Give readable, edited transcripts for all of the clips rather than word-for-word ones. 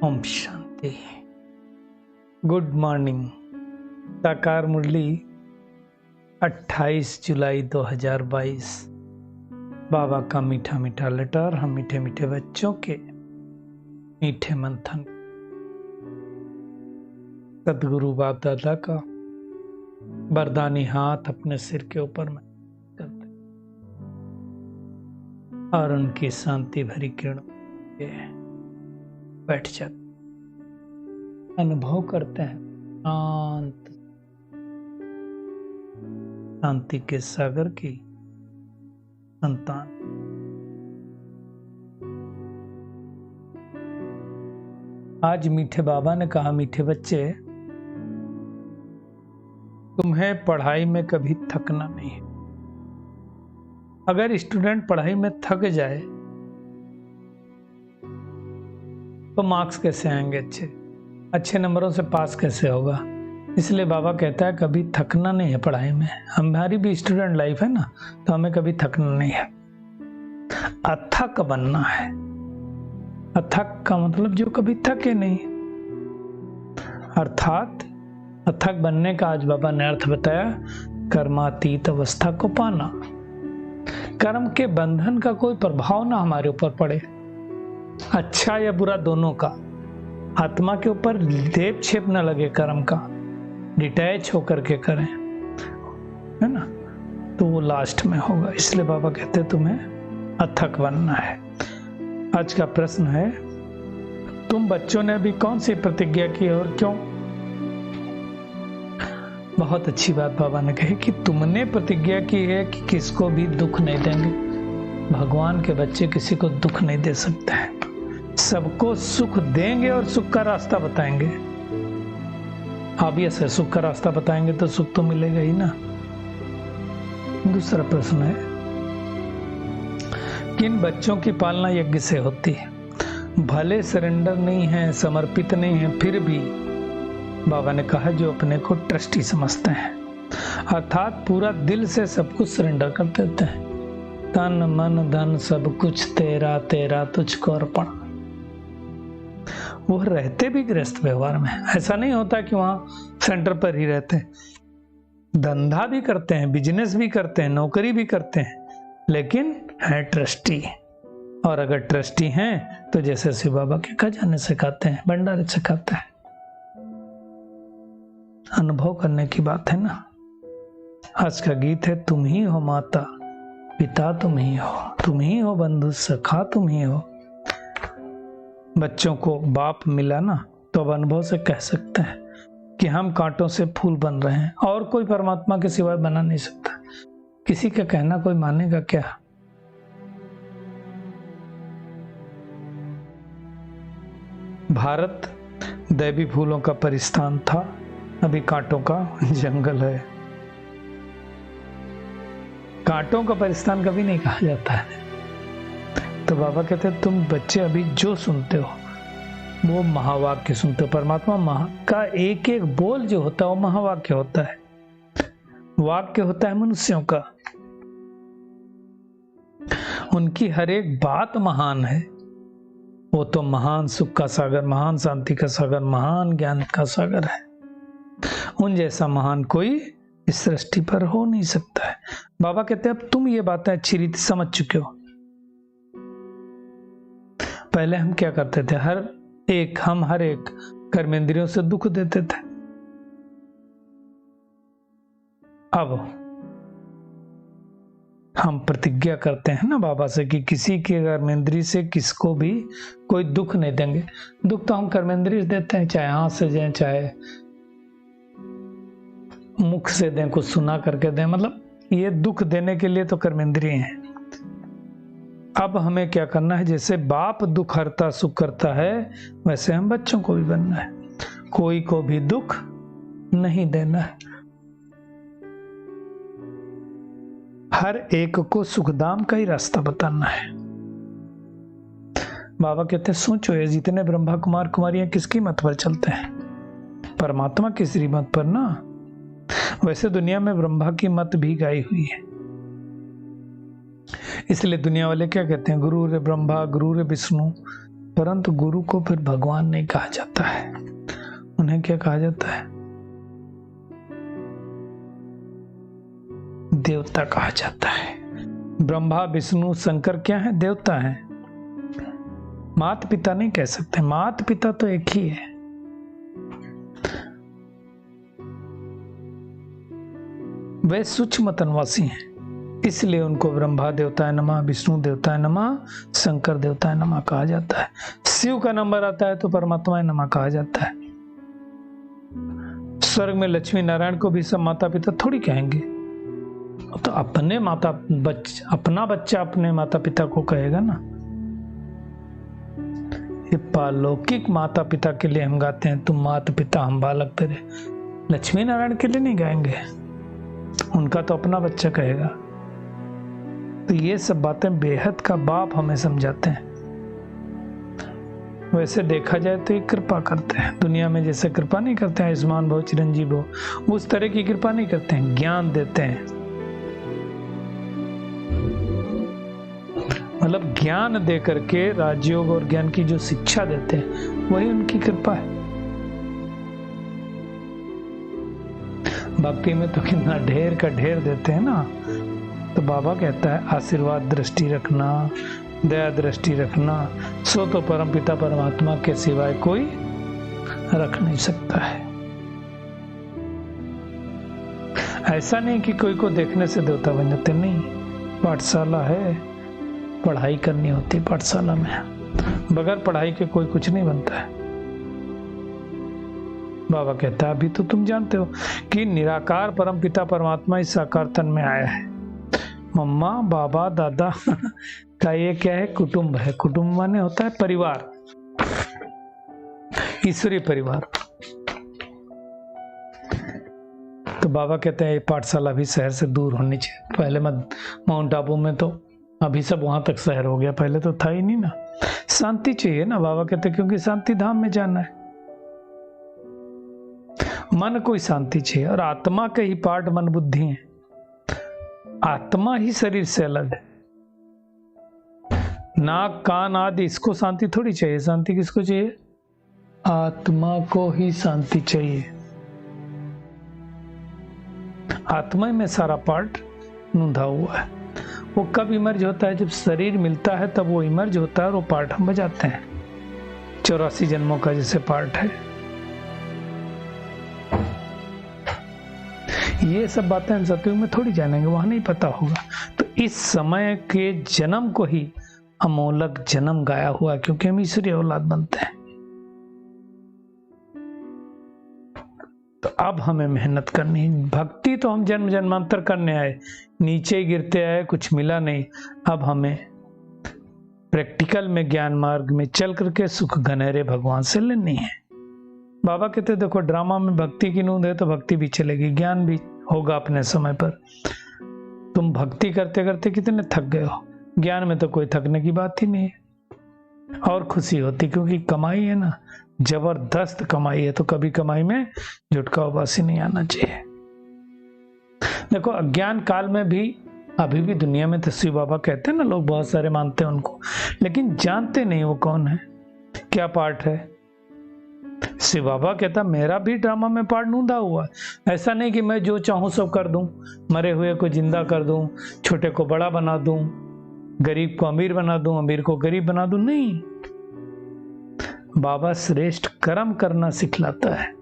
Om Shanti. Good morning. साकार मुरली 28 जुलाई 2022। बाबा का मीठा मीठा लेटर हम मीठे मीठे बच्चों के मीठे मंथन। सदगुरु बाप दादा का वरदानी हाथ अपने सिर के ऊपर में करते और उनकी शांति भरी किरणों के बैठ जाते, अनुभव करते हैं शांत शांति के सागर की संतान। आज मीठे बाबा ने कहा, मीठे बच्चे, तुम्हें पढ़ाई में कभी थकना नहीं है। अगर स्टूडेंट पढ़ाई में थक जाए तो मार्क्स कैसे आएंगे? अच्छे नंबरों से पास कैसे होगा? इसलिए बाबा कहता है कभी थकना नहीं है पढ़ाई में। हमारी भी स्टूडेंट लाइफ है ना, तो हमें कभी थकना नहीं है, अथक बनना है। अथक का मतलब जो कभी थके नहीं, अर्थात अथक बनने का आज बाबा ने अर्थ बताया, कर्मातीत अवस्था को पाना। कर्म के बंधन का कोई प्रभाव ना हमारे ऊपर पड़े, अच्छा या बुरा दोनों का। आत्मा के ऊपर लेप छेप न लगे कर्म का, डिटैच होकर के करें, है ना, तो वो लास्ट में होगा। इसलिए बाबा कहते हैं तुम्हें अथक बनना है। आज का प्रश्न है, तुम बच्चों ने अभी कौन सी प्रतिज्ञा की और क्यों? बहुत अच्छी बात बाबा ने कही कि तुमने प्रतिज्ञा की है कि किसको भी दुख नहीं देंगे। भगवान के बच्चे किसी को दुख नहीं दे सकते हैं, सबको सुख देंगे और सुख का रास्ता बताएंगे। ऑब्वियस है, सुख का रास्ता बताएंगे तो सुख तो मिलेगा ही ना। दूसरा प्रश्न है, किन बच्चों की पालना यज्ञ से होती है? भले सरेंडर नहीं है, समर्पित नहीं है, फिर भी बाबा ने कहा जो अपने को ट्रस्टी समझते हैं, अर्थात पूरा दिल से सब कुछ सरेंडर कर देते हैं। तन मन धन सब कुछ तेरा, तेरा तुझको अर्पण। वो रहते भी गृहस्थ व्यवहार में, ऐसा नहीं होता कि वहां सेंटर पर ही रहते हैं, धंधा भी करते हैं, बिजनेस भी करते हैं, नौकरी भी करते हैं, लेकिन है ट्रस्टी। और अगर ट्रस्टी हैं तो जैसे शिव बाबा के खजाने से खाते हैं, भंडारे से खाते हैं। अनुभव करने की बात है ना। आज का गीत है, तुम ही हो माता पिता, तुम ही हो बंधु सखा, तुम ही हो। बच्चों को बाप मिला ना, तो अब अनुभव से कह सकते हैं कि हम कांटों से फूल बन रहे हैं, और कोई परमात्मा के सिवाय बना नहीं सकता। किसी का कहना कोई मानेगा क्या? भारत दैवी फूलों का परिस्थान था, अभी कांटों का जंगल है। कांटों का परिस्थान कभी नहीं कहा जाता है। तो बाबा कहते हैं तुम बच्चे अभी जो सुनते हो वो महावाक्य सुनते हो। परमात्मा का एक एक बोल जो होता है वो महावाक्य होता है। वाक्य होता है मनुष्यों का, उनकी हर एक बात महान है। वो तो महान सुख का सागर, महान शांति का सागर, महान ज्ञान का सागर है। उन जैसा महान कोई इस सृष्टि पर हो नहीं सकता है। बाबा कहते हैं अब तुम ये बातें अच्छी रीति समझ चुके हो। पहले हम क्या करते थे, हम हर एक कर्मेंद्रियों से दुख देते थे। अब हम प्रतिज्ञा करते हैं ना बाबा से कि किसी के कर्मेंद्री से किसको भी कोई दुख नहीं देंगे। दुख तो हम कर्मेंद्री से देते हैं, चाहे हाथ से दें, चाहे मुख से दें, कुछ सुना करके दें, मतलब ये दुख देने के लिए तो कर्मेंद्रिय हैं। अब हमें क्या करना है, जैसे बाप दुख हरता सुख करता है, वैसे हम बच्चों को भी बनना है। कोई को भी दुख नहीं देना है, हर एक को सुखधाम का ही रास्ता बताना है। बाबा कहते हैं सोचो, ये जितने ब्रह्मा कुमार कुमारियां किसकी मत पर चलते हैं? परमात्मा की श्रीमत पर ना। वैसे दुनिया में ब्रह्मा की मत भी गाई हुई है, इसलिए दुनिया वाले क्या कहते हैं, गुरु रे ब्रह्मा, गुरु रे विष्णु, परंतु गुरु को फिर भगवान नहीं कहा जाता है, उन्हें क्या कहा जाता है? देवता कहा जाता है। ब्रह्मा विष्णु शंकर क्या है? देवता है। माता पिता नहीं कह सकते, माता पिता तो एक ही है। वे सूक्ष्म तनवासी हैं, इसलिए उनको ब्रह्मा देवताय नमः, विष्णु देवताय नमः, शंकर देवताय नमः कहा जाता है। शिव का नंबर आता है तो परमात्मा नमः कहा जाता है। स्वर्ग में लक्ष्मी नारायण को भी सब माता पिता थोड़ी कहेंगे, तो अपना बच्चा अपने माता पिता को कहेगा ना। ये पालौकिक माता पिता के लिए हम गाते हैं, तुम माता पिता हम बालक तेरे। लक्ष्मी नारायण के लिए नहीं गाएंगे, उनका तो अपना बच्चा कहेगा। तो ये सब बातें बेहद का बाप हमें समझाते हैं। वैसे देखा जाए तो ये कृपा करते हैं, दुनिया में जैसे कृपा नहीं करते हैं आयुष्मान भव चिरंजीव हो, उस तरह की कृपा नहीं करते हैं, ज्ञान देते हैं। मतलब ज्ञान दे करके राजयोग और ज्ञान की जो शिक्षा देते हैं वही उनकी कृपा है। भक्ति में तो कितना ढेर का ढेर देते हैं ना। तो बाबा कहता है आशीर्वाद दृष्टि रखना, दया दृष्टि रखना, सो तो परम पिता परमात्मा के सिवाय कोई रख नहीं सकता है। ऐसा नहीं कि कोई को देखने से देवता बन जाते, नहीं। पाठशाला है, पढ़ाई करनी होती है पाठशाला में, बगैर पढ़ाई के कोई कुछ नहीं बनता है। बाबा कहता है अभी तो तुम जानते हो कि निराकार परम पिता परमात्मा इस साकार तन में आया है। मम्मा बाबा दादा का ये क्या है? कुटुंब है। कुटुंब माने होता है परिवार, ईश्वरीय परिवार। तो बाबा कहते हैं ये पाठशाला भी शहर से दूर होनी चाहिए। पहले माउंट आबू में तो अभी सब वहां तक शहर हो गया, पहले तो था ही नहीं ना। शांति चाहिए ना, बाबा कहते क्योंकि शांति धाम में जाना है। मन को ही शांति चाहिए, और आत्मा के ही पार्ट मन बुद्धि है। आत्मा ही शरीर से अलग है। नाक कान आदि इसको शांति थोड़ी चाहिए, शांति किसको चाहिए? आत्मा को ही शांति चाहिए। आत्मा में सारा पार्ट नूंधा हुआ है। वो कब इमर्ज होता है? जब शरीर मिलता है तब वो इमर्ज होता है, और वो पार्ट हम बजाते हैं। 84 जन्मों का जैसे पार्ट है। ये सब बातें हम सतयुग में थोड़ी जानेंगे, वहां नहीं पता होगा। तो इस समय के जन्म को ही अमोलक जन्म गाया हुआ, क्योंकि हम ईश्वरीय औलाद बनते हैं। तो अब हमें मेहनत करनी है। भक्ति तो हम जन्म जन्मांतर करने आए, नीचे ही गिरते आए, कुछ मिला नहीं। अब हमें प्रैक्टिकल में ज्ञान मार्ग में चल करके सुख घनेरे भगवान से लेनी है। बाबा कहते देखो ड्रामा में भक्ति की नूंद है तो भक्ति भी चलेगी, ज्ञान भी होगा अपने समय पर। तुम भक्ति करते करते कितने थक गए हो, ज्ञान में तो कोई थकने की बात ही नहीं है। और खुशी होती क्योंकि कमाई है ना, जबरदस्त कमाई है। तो कभी कमाई में झुटका उबासी नहीं आना चाहिए। देखो अज्ञान काल में भी, अभी भी दुनिया में तो शिव बाबा कहते हैं ना, लोग बहुत सारे मानते हैं उनको, लेकिन जानते नहीं वो कौन है, क्या पार्ट है। शिव बाबा कहता मेरा भी ड्रामा में पार्ट नूंदा हुआ। ऐसा नहीं कि मैं जो चाहूं सब कर दूं, मरे हुए को जिंदा कर दूं, छोटे को बड़ा बना दूं, गरीब को अमीर बना दूं, अमीर को गरीब बना दूं, नहीं। बाबा श्रेष्ठ कर्म करना सिखलाता है,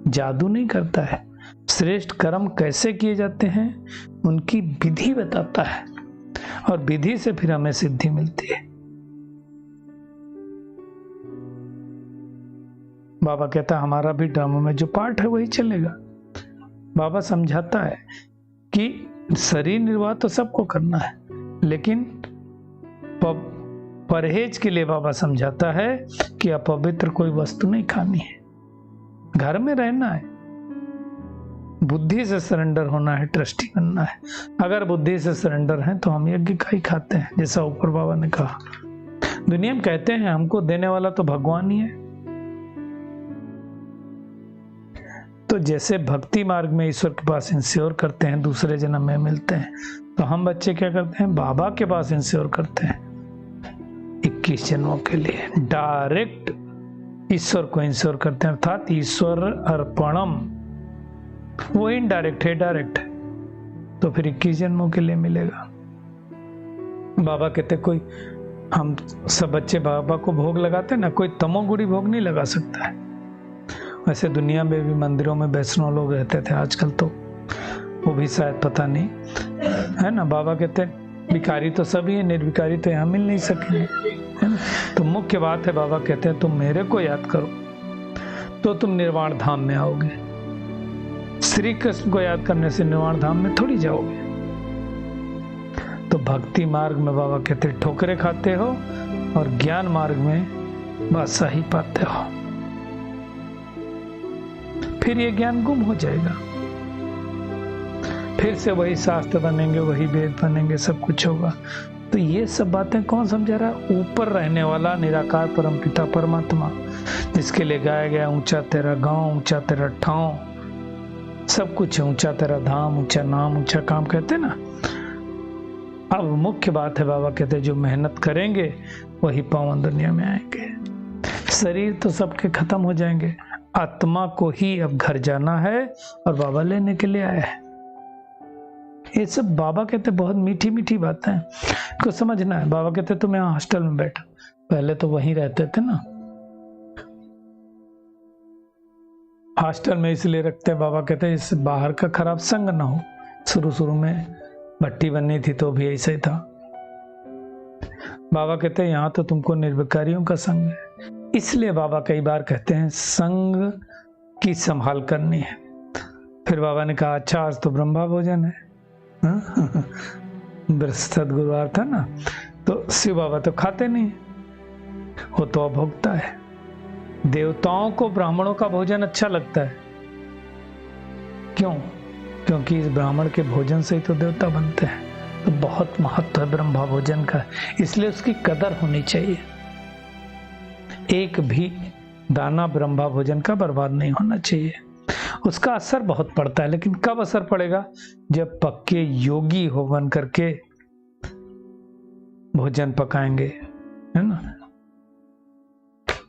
जादू नहीं करता है। श्रेष्ठ कर्म कैसे किए जाते हैं उनकी विधि बताता है, और विधि से फिर हमें सिद्धि मिलती है। बाबा कहता है हमारा भी ड्रामा में जो पार्ट है वही चलेगा। बाबा समझाता है कि शरीर निर्वाह तो सबको करना है, लेकिन परहेज के लिए बाबा समझाता है कि अपवित्र कोई वस्तु नहीं खानी है, घर में रहना है, बुद्धि से सरेंडर होना है, ट्रस्टी बनना है। अगर बुद्धि से सरेंडर है तो हम यज्ञ का ही खाते हैं, जैसा ऊपर बाबा ने कहा। दुनिया में कहते हैं हमको देने वाला तो भगवान ही है। तो जैसे भक्ति मार्ग में ईश्वर के पास इंश्योर करते हैं, दूसरे जन्म में मिलते हैं, तो हम बच्चे क्या करते हैं? बाबा के पास इंश्योर करते हैं। 21 जन्मों के लिए डायरेक्ट ईश्वर को ईश्वर करते हैं, अर्थात ईश्वर अर्पणम। वो इनडायरेक्ट है, डायरेक्ट है, तो फिर 21 जन्मों के लिए मिलेगा। बाबा कहते कोई, हम सब बच्चे बाबा को भोग लगाते हैं ना, कोई तमोगुणी भोग नहीं लगा सकता है। वैसे दुनिया में भी मंदिरों में वैष्णव लोग रहते थे, आजकल तो वो भी शायद पता नहीं है ना। बाबा कहते हैं भिखारी तो सभी है, निर्भिकारी तो यहाँ मिल नहीं सकेंगे, है ना। तो मुख्य बात है, बाबा कहते हैं तुम मेरे को याद करो तो तुम निर्वाण धाम में आओगे। श्री कृष्ण को याद करने से निर्वाण धाम में थोड़ी जाओगे। तो भक्ति मार्ग में बाबा कहते ठोकरे खाते हो और ज्ञान मार्ग में बादशाही पाते हो, फिर ये ज्ञान गुम हो जाएगा। फिर से वही शास्त्र बनेंगे, वही वेद बनेंगे, सब कुछ होगा। तो ये सब बातें कौन समझा रहा? ऊपर रहने वाला निराकार परमपिता परमात्मा, जिसके लिए गाया गया ऊंचा तेरा गांव, ऊंचा तेरा ठाव, सब कुछ है, ऊंचा तेरा धाम, ऊंचा नाम, ऊंचा काम, कहते ना। अब मुख्य बात है, बाबा कहते हैं जो मेहनत करेंगे वही पावन दुनिया में आएंगे। शरीर तो सबके खत्म हो जाएंगे, आत्मा को ही अब घर जाना है और बाबा लेने के लिए आया है। ये सब बाबा कहते बहुत मीठी मीठी बातें हैं, को समझना है। बाबा कहते तुम यहाँ हॉस्टल में बैठो, पहले तो वहीं रहते थे ना। हॉस्टल में इसलिए रखते हैं, बाबा कहते हैं इससे बाहर का खराब संग ना हो। शुरू शुरू में भट्टी बननी थी तो भी ऐसा ही था। बाबा कहते हैं यहाँ तो तुमको निर्विकारियों का संग है, इसलिए बाबा कई बार कहते हैं संग की संभाल करनी है। फिर बाबा ने कहा अच्छा आज तो ब्रह्मा भोजन है, सदगुरुवार था ना, तो शिव बाबा तो खाते नहीं, वो तो अभोक्ता है। देवताओं को ब्राह्मणों का भोजन अच्छा लगता है, क्यों? क्योंकि इस ब्राह्मण के भोजन से ही तो देवता बनते हैं। तो बहुत महत्व है ब्रह्मा भोजन का, इसलिए उसकी कदर होनी चाहिए। एक भी दाना ब्रह्मा भोजन का बर्बाद नहीं होना चाहिए। उसका असर बहुत पड़ता है, लेकिन कब असर पड़ेगा? जब पक्के योगी हो बन करके भोजन पकाएंगे, है ना,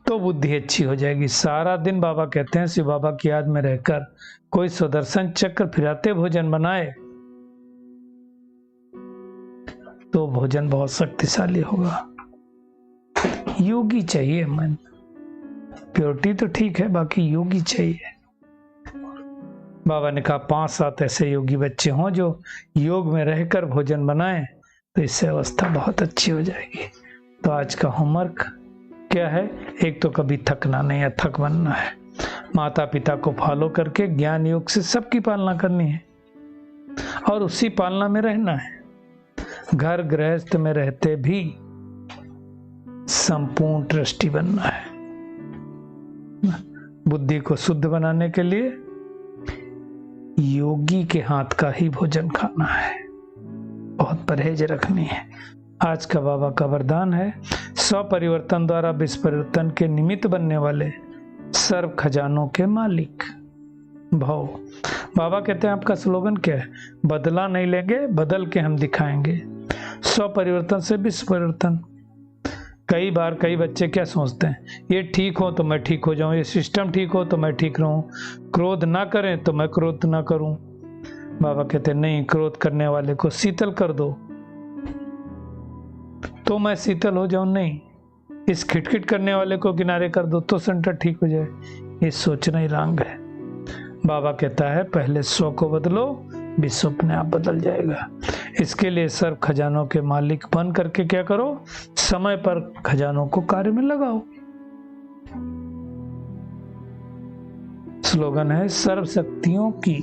तो बुद्धि अच्छी हो जाएगी। सारा दिन बाबा कहते हैं शिव बाबा की याद में रहकर कोई सुदर्शन चक्र फिराते भोजन बनाए तो भोजन बहुत शक्तिशाली होगा। योगी चाहिए मन, प्योरिटी तो ठीक है, बाकी योगी चाहिए। बाबा ने कहा 5-7 ऐसे योगी बच्चे हों जो योग में रहकर भोजन बनाएं, तो इससे अवस्था बहुत अच्छी हो जाएगी। तो आज का होमवर्क क्या है? एक तो कभी थकना नहीं है, थक बनना है। माता पिता को फॉलो करके ज्ञान योग से सबकी पालना करनी है और उसी पालना में रहना है। घर गृहस्थ में रहते भी संपूर्ण दृष्टि बनना है। बुद्धि को शुद्ध बनाने के लिए योगी के हाथ का ही भोजन खाना है, बहुत परहेज रखनी है। आज का बाबा का वरदान है स्वपरिवर्तन द्वारा विश्व परिवर्तन के निमित्त बनने वाले सर्व खजानों के मालिक भव। बाबा कहते हैं आपका स्लोगन क्या है? बदला नहीं लेंगे, बदल के हम दिखाएंगे। स्वपरिवर्तन से विश्व परिवर्तन। कई बार कई बच्चे क्या सोचते हैं, ये ठीक हो तो मैं ठीक हो जाऊं, ये सिस्टम ठीक हो तो मैं ठीक रहूं, क्रोध ना करें तो मैं क्रोध ना करूं। बाबा कहते नहीं, क्रोध करने वाले को शीतल कर दो तो मैं शीतल हो जाऊं, नहीं, इस खिटखिट करने वाले को किनारे कर दो तो सेंटर ठीक हो जाए। ये सोचना ही रंग है। बाबा कहता है पहले स्व को बदलो, विश्व अपने आप बदल जाएगा। इसके लिए सर्व खजानों के मालिक बन करके क्या करो? समय पर खजानों को कार्य में लगाओ। स्लोगन है सर्व शक्तियों की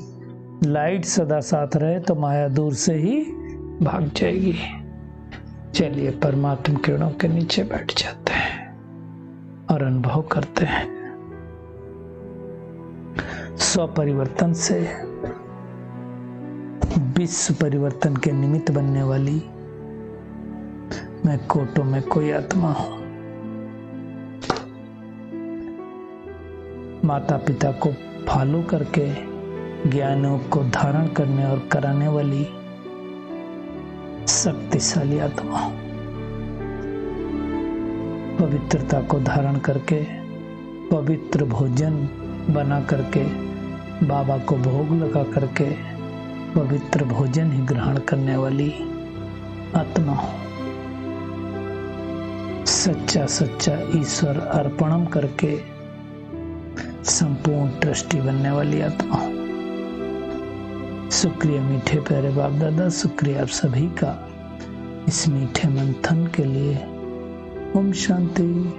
लाइट सदा साथ रहे तो माया दूर से ही भाग जाएगी। चलिए परमात्मा किरणों के नीचे बैठ जाते हैं और अनुभव करते हैं स्वपरिवर्तन से विश्व परिवर्तन के निमित्त बनने वाली मैं कोटों में कोई आत्मा हूं। माता पिता को फॉलो करके ज्ञानों को धारण करने और कराने वाली शक्तिशाली आत्मा हूं। पवित्रता को धारण करके पवित्र भोजन बना करके बाबा को भोग लगा करके पवित्र भोजन ही ग्रहण करने वाली आत्मा हो। सच्चा सच्चा ईश्वर अर्पणम करके संपूर्ण दृष्टि बनने वाली आत्मा हो। शुक्रिया मीठे प्यारे बाप दादा, शुक्रिया आप सभी का इस मीठे मंथन के लिए। ओम शांति।